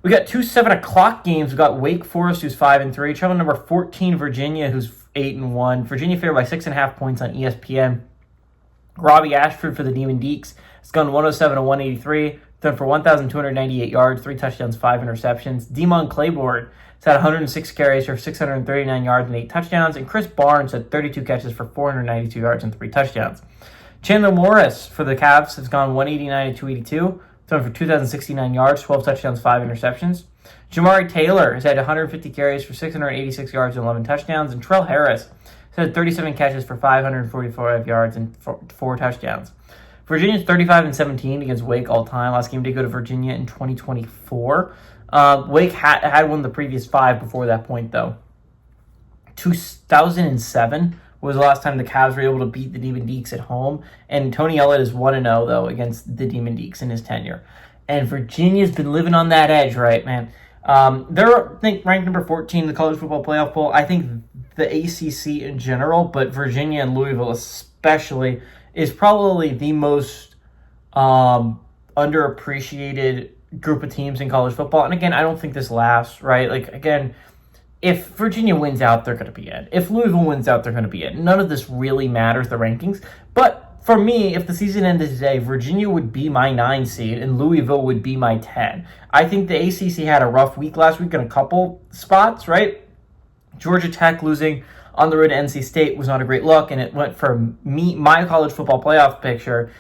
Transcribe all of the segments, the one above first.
We got two 7 o'clock games. We got Wake Forest, who's 5-3, traveling number 14 Virginia, who's 8-1. Virginia favored by 6.5 points on ESPN. Robbie Ashford for the Demon Deacs has gone 107 to 183, thrown for 1,298 yards, 3 touchdowns, 5 interceptions. Demon Claiborne has had 106 carries for 639 yards and 8 touchdowns, and Chris Barnes had 32 catches for 492 yards and 3 touchdowns. Chandler Morris for the Cavs has gone 189 to 282, thrown for 2,069 yards, 12 touchdowns, 5 interceptions. Jamari Taylor has had 150 carries for 686 yards and 11 touchdowns, and Trell Harris has had 37 catches for 545 yards and 4 touchdowns. Virginia's 35-17 against Wake all time. Last game did go to Virginia in 2024. Wake had won the previous 5 before that point, though. 2007 was the last time the Cavs were able to beat the Demon Deacs at home. And Tony Elliott is 1-0, though, against the Demon Deacs in his tenure. And Virginia's been living on that edge, right, man? They're, I think, ranked number 14 in the college football playoff poll. I think the ACC in general, but Virginia and Louisville especially, is probably the most underappreciated group of teams in college football. And again, I don't think this lasts, right? Like, again, if Virginia wins out, they're going to be in. If Louisville wins out, they're going to be in. None of this really matters, the rankings. But for me, if the season ended today, Virginia would be my 9 seed and Louisville would be my 10. I think the ACC had a rough week last week in a couple spots, right? Georgia Tech losing on the road to NC State was not a great look, and it went for me, my college football playoff picture.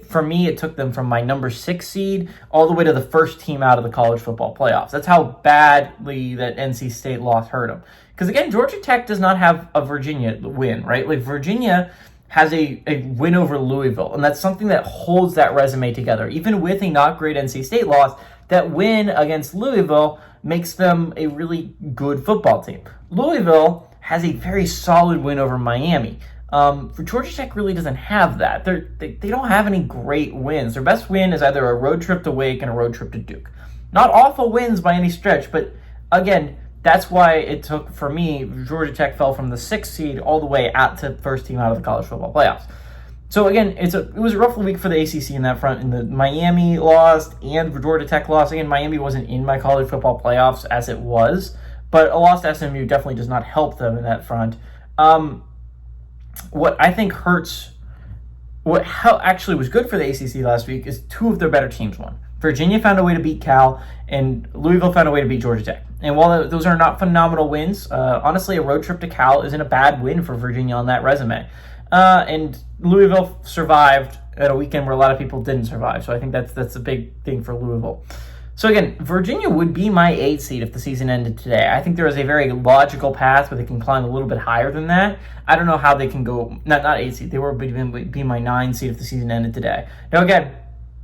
For me, it took them from my number 6 seed all the way to the first team out of the college football playoffs. That's how badly that NC State loss hurt them. Because again, Georgia Tech does not have a Virginia win, right? Like Virginia has a win over Louisville, and that's something that holds that resume together. Even with a not great NC State loss, that win against Louisville makes them a really good football team. Louisville has a very solid win over Miami. For Georgia Tech really doesn't have that. They don't have any great wins. Their best win is either a road trip to Wake and a road trip to Duke. Not awful wins by any stretch, but again, that's why it took, for me, Georgia Tech fell from the 6th seed all the way out to first team out of the college football playoffs. So again, it was a rough week for the ACC in that front. And the Miami lost and Georgia Tech lost. Again, Miami wasn't in my college football playoffs as it was, but a loss to SMU definitely does not help them in that front. What I think hurts, how actually was good for the ACC last week is 2 of their better teams won. Virginia found a way to beat Cal, and Louisville found a way to beat Georgia Tech. And while those are not phenomenal wins, honestly, a road trip to Cal isn't a bad win for Virginia on that resume. And Louisville survived at a weekend where a lot of people didn't survive. So I think that's a big thing for Louisville. So again, Virginia would be my 8th seed if the season ended today. I think there is a very logical path where they can climb a little bit higher than that. I don't know how they can go, not 8th seed, they would be my 9 seed if the season ended today. Now again,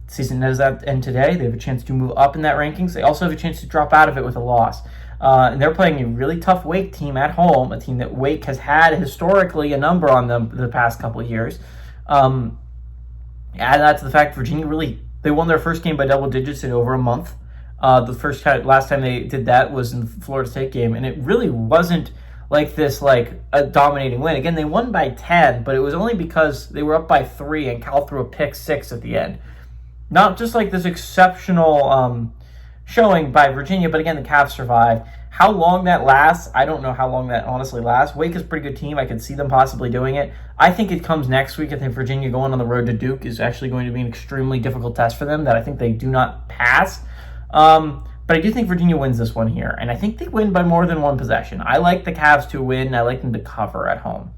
season does that end today. They have a chance to move up in that rankings. They also have a chance to drop out of it with a loss. And they're playing a really tough Wake team at home, a team that Wake has had historically a number on them the past couple of years. Add that to the fact Virginia they won their first game by double digits in over a month. Last time they did that was in the Florida State game, and it really wasn't like this, like a dominating win. Again, they won by 10, but it was only because they were up by 3 and Cal threw a pick 6 at the end. Not just like this exceptional showing by Virginia, but again, the Cavs survived. How long that lasts, I don't know how long that honestly lasts. Wake is a pretty good team. I could see them possibly doing it. I think it comes next week. I think Virginia going on the road to Duke is actually going to be an extremely difficult test for them that I think they do not pass. But I do think Virginia wins this one here, and I think they win by more than one possession. I like the Cavs to win. I like them to cover at home.